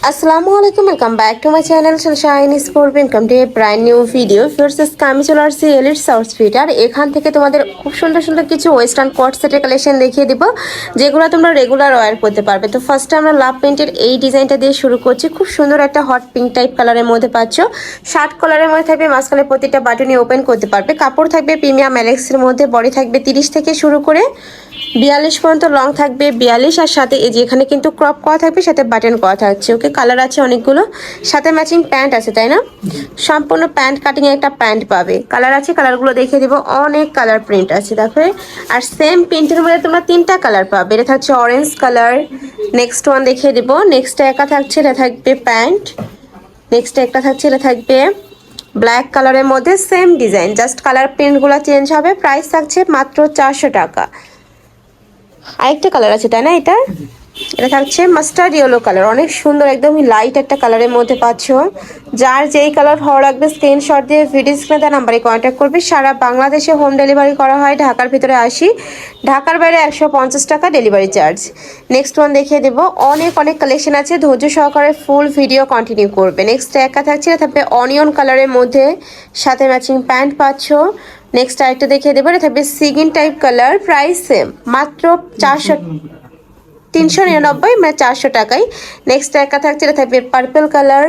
আসসালামু আলাইকুম, welcome back to my channel Sunshine sport. Welcome to A brand new video. First আমি চলে আসছি এলিট সাউথ ফিট, আর এখান থেকে তোমাদের খুব সুন্দর সুন্দর কিছু ওয়েস্টার্ন কোট সেটের কালেকশন দেখিয়ে দিব, যেগুলো তোমরা রেগুলার ওয়্যার করতে পারবে। তো ফার্স্টে আমরা লাভ প্রিন্টের এই ডিজাইনটা দিয়ে শুরু করছি। খুব সুন্দর একটা হট পিঙ্ক টাইপ কালারের মধ্যে পাচ্ছ। শার্ট কালারের মধ্যে থাকবে, মাঝখানে প্রতিটা বাটনই ওপেন করতে পারবে। কাপড় থাকবে প্রিমিয়াম অ্যালেক্সের মধ্যে, বডি থাকবে 30 থেকে শুরু করে 42 পর্যন্ত লং থাকবে, 42। আর সাথে এই যে এখানে কিন্তু ক্রপ করা থাকবে, সাথে বাটন করা থাকছে। ওকে, কালার আছে অনেকগুলো, সাথে ম্যাচিং প্যান্ট আছে, তাই না? সম্পূর্ণ প্যান্ট কাটিং একটা প্যান্ট পাবে। কালার আছে, কালারগুলো দেখিয়ে দিব। অনেক কালার প্রিন্ট আছে দেখো। আর সেম প্রিন্টের মধ্যে তোমরা 3টা কালার পাবে। এটা থাকছে অরেঞ্জ কালার, নেক্সট ওয়ান দেখিয়ে দিব। নেক্সট একা থাকছে, এটা থাকবে প্যান্ট। নেক্সট একটা থাকছে, এটা থাকবে ব্ল্যাক কালারের মধ্যে সেম ডিজাইন, জাস্ট কালার প্রিন্টগুলো চেঞ্জ হবে। প্রাইস থাকছে মাত্র 400 টাকা। আরেকটা কালার আছে, তাই না? এটা থাকছে মাস্টার্ড ইয়েলো কালার, অনেক সুন্দর, একদমই লাইট একটা কালারের মধ্যে পাচ্ছ। যার যেই কালার ভালো লাগবে স্ক্রিনশট দিয়ে ভিডিও স্ক্রিনে তার নাম্বারে কন্ট্যাক্ট করবে। সারা বাংলাদেশে হোম ডেলিভারি করা হয়। ঢাকার ভিতরে 80, ঢাকার বাইরে 150 টাকা ডেলিভারি চার্জ। নেক্সট ওয়ান দেখিয়ে দেবো। অনেক অনেক কালেকশন আছে, ধৈর্য সহকারে ফুল ভিডিও কন্টিনিউ করবে। নেক্সট একা থাকছে, এটা থাকবে অনিয়ন কালারের মধ্যে, সাথে ম্যাচিং প্যান্ট পাচ্ছ। নেক্সট আরেকটা দেখিয়ে দেবো, এটা থাকবে সিগিন টাইপ কালার। প্রাইস সেম, মাত্র 399, মানে 400 টাকায়। নেক্সট একা থাকছে, এটা থাকবে পার্পল কালার।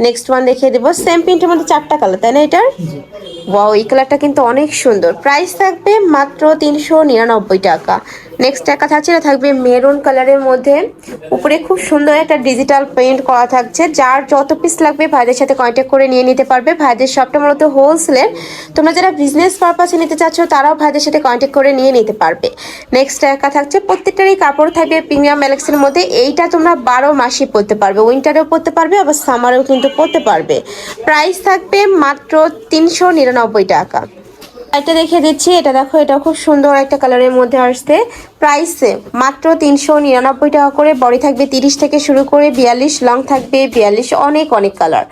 নেক্সট ওয়ান দেখিয়ে দেবো, সেম প্রিন্টের মধ্যে 4টা কালার, তাই না? এটার ওয়াও, এই কালারটা কিন্তু অনেক সুন্দর। প্রাইস থাকবে মাত্র 399 টাকা। নেক্সট একা থাকছে, এটা থাকবে মেরুন কালারের মধ্যে, উপরে খুব সুন্দর একটা ডিজিটাল প্রিন্ট করা থাকছে। যার যত পিস লাগবে ভাইদের সাথে কন্ট্যাক্ট করে নিয়ে নিতে পারবে। ভাইদের শপটা মূলত হোলসেলের, তোমরা যারা বিজনেস পারপাসে নিতে চাচ্ছ তারাও ভাইদের সাথে কন্ট্যাক্ট করে নিয়ে নিতে পারবে। নেক্সট একা থাকছে, প্রত্যেকটারই কাপড় থাকবে প্রিমিয়াম অ্যালেক্সের মধ্যে। এইটা তোমরা 12 মাসই পরতে পারবে, উইন্টারেও পরতে পারবে, আবার সামারেও কিন্তু পরতে পারবে। প্রাইস থাকবে মাত্র 399 টাকা। এটা দেখিয়ে দিচ্ছি, এটা দেখো, এটা খুব সুন্দর একটা কালারের মধ্যে আসছে। প্রাইসে মাত্র 399 টাকা করে। বডি থাকবে 30 থেকে শুরু করে 42, লং থাকবে 42। অনেক অনেক কালার।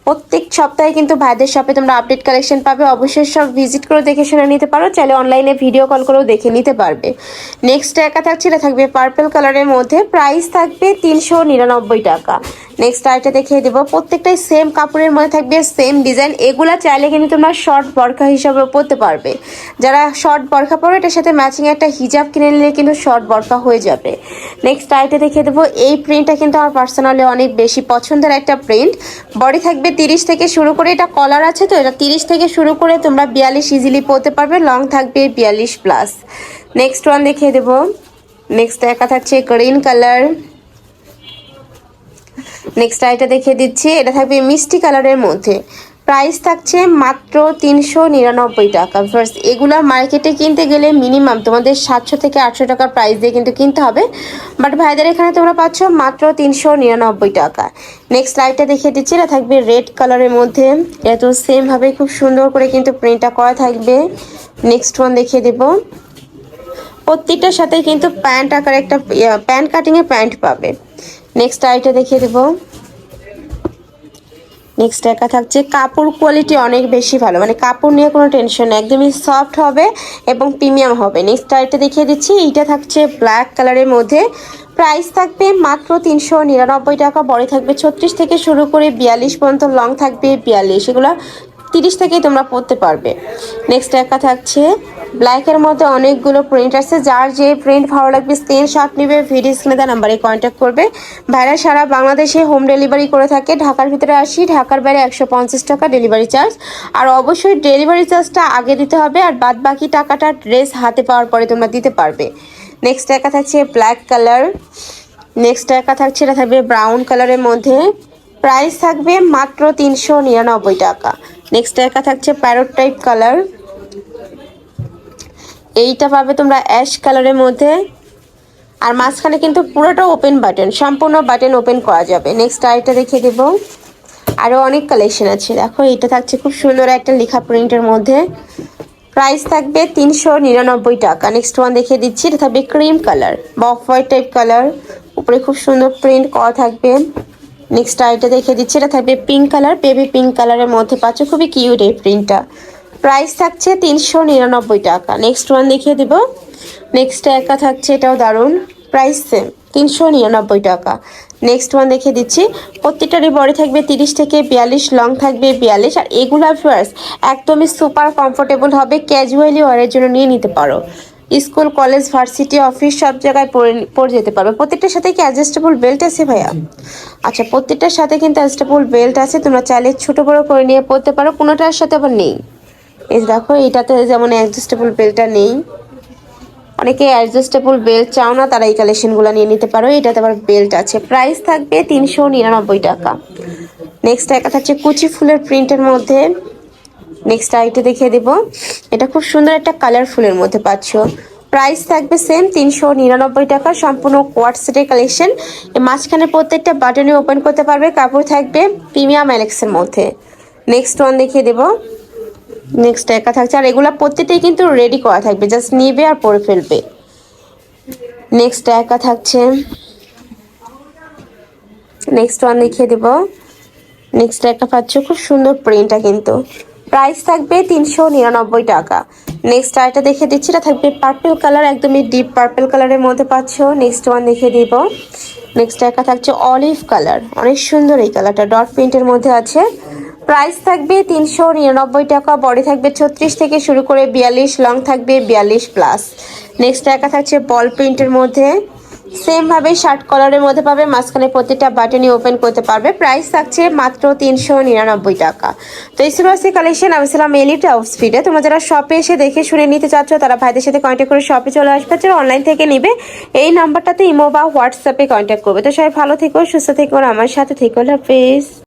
প্রত্যেক সপ্তাহে কিন্তু ভাইদের শপে তোমরা আপডেট কালেকশন পাবে। অবশ্যই সব ভিজিট করে দেখে শুনে নিতে পারো, চাইলে অনলাইনে ভিডিও কল করেও দেখে নিতে পারবে। নেক্সট একা থাকছে, এটা থাকবে পার্পল কালারের মধ্যে। প্রাইস থাকবে 399 টাকা। নেক্সট আইটা দেখিয়ে দেবো, প্রত্যেকটাই সেম কাপড়ের মধ্যে থাকবে, সেম ডিজাইন। এগুলা চাইলে কিন্তু তোমরা শর্ট বরখা হিসাবেও পরতে পারবে। যারা শর্ট বরখা পরো, এটার সাথে ম্যাচিং একটা হিজাব কিনে নিলে কিন্তু শর্ট বরখা হয়ে যাবে। নেক্সট আইটা দেখিয়ে দেবো, এই প্রিন্টটা কিন্তু আমার পার্সোনালি অনেক বেশি পছন্দের একটা প্রিন্ট। বডি থাকবে 30 থেকে শুরু করে, এটা কলার আছে তো, এটা 30 থেকে শুরু করে তোমরা 42 ইজিলি পরতে পারবে, লং থাকবে 42 প্লাস। নেক্সট ওয়ান দেখিয়ে দেবো। নেক্সট একা থাকছে গ্রিন কালার। নেক্সট আইটা দেখিয়ে দিচ্ছি, এটা থাকবে মিষ্টি কালারের মধ্যে। প্রাইস থাকছে মাত্র 399 টাকা। ফার্স্ট এগুলা মার্কেটে কিনতে গেলে মিনিমাম তোমাদের 700 থেকে 800 টাকার প্রাইস দিয়ে কিন্তু কিনতে হবে, বাট ভাইদের এখানে তোমরা পাচ্ছ মাত্র 399 টাকা। নেক্সট লাইটটা দেখিয়ে দিচ্ছি, এটা থাকবে রেড কালারের মধ্যে। এত সেমভাবে খুব সুন্দর করে কিন্তু প্রিন্টটা করা থাকবে। নেক্সট ওয়ান দেখিয়ে দেবো, প্রত্যেকটার সাথে কিন্তু প্যান্ট আকারে একটা প্যান্ট কাটিংয়ে প্যান্ট পাবে। নেক্সট আইটা দেখিয়ে দেবো। নেক্সট একা থাকছে, কাপড় কোয়ালিটি অনেক বেশি ভালো, মানে কাপড় নিয়ে কোনো টেনশন নেই, একদমই সফট হবে এবং প্রিমিয়াম হবে। নেক্সট আইটা দেখিয়ে দিচ্ছি, এইটা থাকছে ব্ল্যাক কালারের মধ্যে। প্রাইস থাকবে মাত্র 399 টাকা। বড় থাকবে 36 থেকে শুরু করে 42 পর্যন্ত, লং থাকবে 42। এগুলো 30 থেকেই তোমরা পরতে পারবে। নেক্সট একা থাকছে ব্ল্যাকের মধ্যে অনেকগুলো প্রিন্ট আছে। যার যে প্রিন্ট ভালো লাগবে স্ক্রিনশট নিবে, ভিডিও স্ক্রিনে দেওয়া নাম্বারে কন্ট্যাক্ট করবে। ভাইরা সারা বাংলাদেশে হোম ডেলিভারি করে থাকে। ঢাকার ভিতরে 80, ঢাকার বাইরে 150 টাকা ডেলিভারি চার্জ। আর অবশ্যই ডেলিভারি চার্জটা আগে দিতে হবে, আর বাদ বাকি টাকাটা ড্রেস হাতে পাওয়ার পরে তোমরা দিতে পারবে। নেক্সট একা থাকছে ব্ল্যাক কালার। নেক্সট একা থাকছে, এটা থাকবে ব্রাউন কালারের মধ্যে। প্রাইস থাকবে মাত্র 399 টাকা। নেক্সট একা থাকছে প্যারট টাইপ কালার। এইটা পাবে তোমরা অ্যাশ কালারের মধ্যে, আর মাঝখানে কিন্তু পুরোটা ওপেন বাটন, সম্পূর্ণ বাটন ওপেন করা যাবে। নেক্সট আইটা দেখিয়ে দেবো, আরও অনেক কালেকশন আছে। দেখো, এইটা থাকছে খুব সুন্দর একটা লেখা প্রিন্টের মধ্যে। প্রাইস থাকবে 399 টাকা। নেক্সট ওয়ান দেখিয়ে দিচ্ছি, এটা থাকবে ক্রিম কালার বা অফ হোয়াইট টাইপ কালার, উপরে খুব সুন্দর প্রিন্ট করা থাকবে। নেক্সট আইটা দেখিয়ে দিচ্ছি, এটা থাকবে পিঙ্ক কালার, বেবি পিঙ্ক কালারের মধ্যে পাচ্ছ, খুবই কিউট এই প্রিন্টটা। প্রাইস থাকছে 399 টাকা। নেক্সট ওয়ান দেখিয়ে দেবো। নেক্সট একা থাকছে, এটাও দারুণ, প্রাইস সেম। 399 টাকা। নেক্সট ওয়ান দেখে দিচ্ছি, প্রত্যেকটারই বডি থাকবে 30 থেকে 42, লং থাকবে 42। আর এগুলা ফিয়ার্স একদমই সুপার কমফোর্টেবল হবে, ক্যাজুয়ালি ওয়ারের জন্য নিয়ে নিতে পারো। স্কুল, কলেজ, ভার্সিটি, অফিস সব জায়গায় পরে যেতে পারবে। প্রত্যেকটার সাথে কি অ্যাডজাস্টেবল বেল্ট আছে ভাইয়া? আচ্ছা, প্রত্যেকটার সাথে কিন্তু অ্যাডজাস্টেবল বেল্ট আছে, তোমরা চাইলে ছোট বড় করে নিয়ে পড়তে পারো, কোনোটার সাথে আবার নেই। এই দেখো, এটাতে যেমন অ্যাডজাস্টেবল বেল্টটা নেই, অনেকে অ্যাডজাস্টেবল বেল্ট চাও না, তারা এই কালেকশনগুলো নিয়ে নিতে পারো। এটাতে আবার বেল্ট আছে, প্রাইস থাকবে 399 টাকা। নেক্সট একটা থাকছে কুচি ফুলের প্রিন্টের মধ্যে। নেক্সট আইটা দেখিয়ে দেবো, এটা খুব সুন্দর একটা কালারফুলের মধ্যে পাচ্ছ, প্রাইস থাকবে সেম 399 টাকা। সম্পূর্ণ কোয়ার্ড সেটের কালেকশন, মাঝখানে প্রত্যেকটা বাটনে ওপেন করতে পারবে, কাপড় থাকবে প্রিমিয়াম এলেক্সের মধ্যে। নেক্সট ওয়ান দেখিয়ে দেবো, নেক্সট একা থাকছে, আর এগুলো প্রত্যেকটাই কিন্তু রেডি করা থাকবে, জাস্ট নিবে আর পরে ফেলবে। নেক্সট একা থাকছে, নেক্সট ওয়ান দেখিয়ে দেবো। নেক্সট একটা পাচ্ছ, খুব সুন্দর প্রিন্টটা কিন্তু, প্রাইস থাকবে 399 টাকা। নেক্সট আরেকটা দেখে দিচ্ছি, এটা থাকবে পার্পল কালার, একদমই ডিপ পার্পল কালারের মধ্যে পাচ্ছ। নেক্সট ওয়ান দেখে দিব, নেক্সট একটা থাকছে অলিভ কালার, অনেক সুন্দর এই কালারটা, ডট প্রিন্টের মধ্যে আছে। প্রাইস থাকবে 399 টাকা। বডি থাকবে 36 থেকে শুরু করে 42, লং থাকবে 42+। নেক্সট একা থাকছে বল প্রিন্টের মধ্যে, সেম ভাবে শার্ট কলারের মধ্যে পাবে, মাঝখানে প্রত্যেকটা বাটনই ওপেন করতে পারবে। প্রাইস থাকছে মাত্র 399 টাকা। তো এই ছিল আজকে কালেকশন। আমি ছিলাম এলিট আউটফিটে। তোমরা যারা শপে এসে দেখে শুনে নিতে চাচ্ছ, তারা ভাইদের সাথে কন্ট্যাক্ট করে শপে চলে আসবে। যারা অনলাইন থেকে নিবে, এই নাম্বারটাতে ইমো বা হোয়াটসঅ্যাপে কন্ট্যাক্ট করবে। তো সবাই ভালো থেকো, সুস্থ থেকো, আর আমার সাথে থেকো। হাফেজ।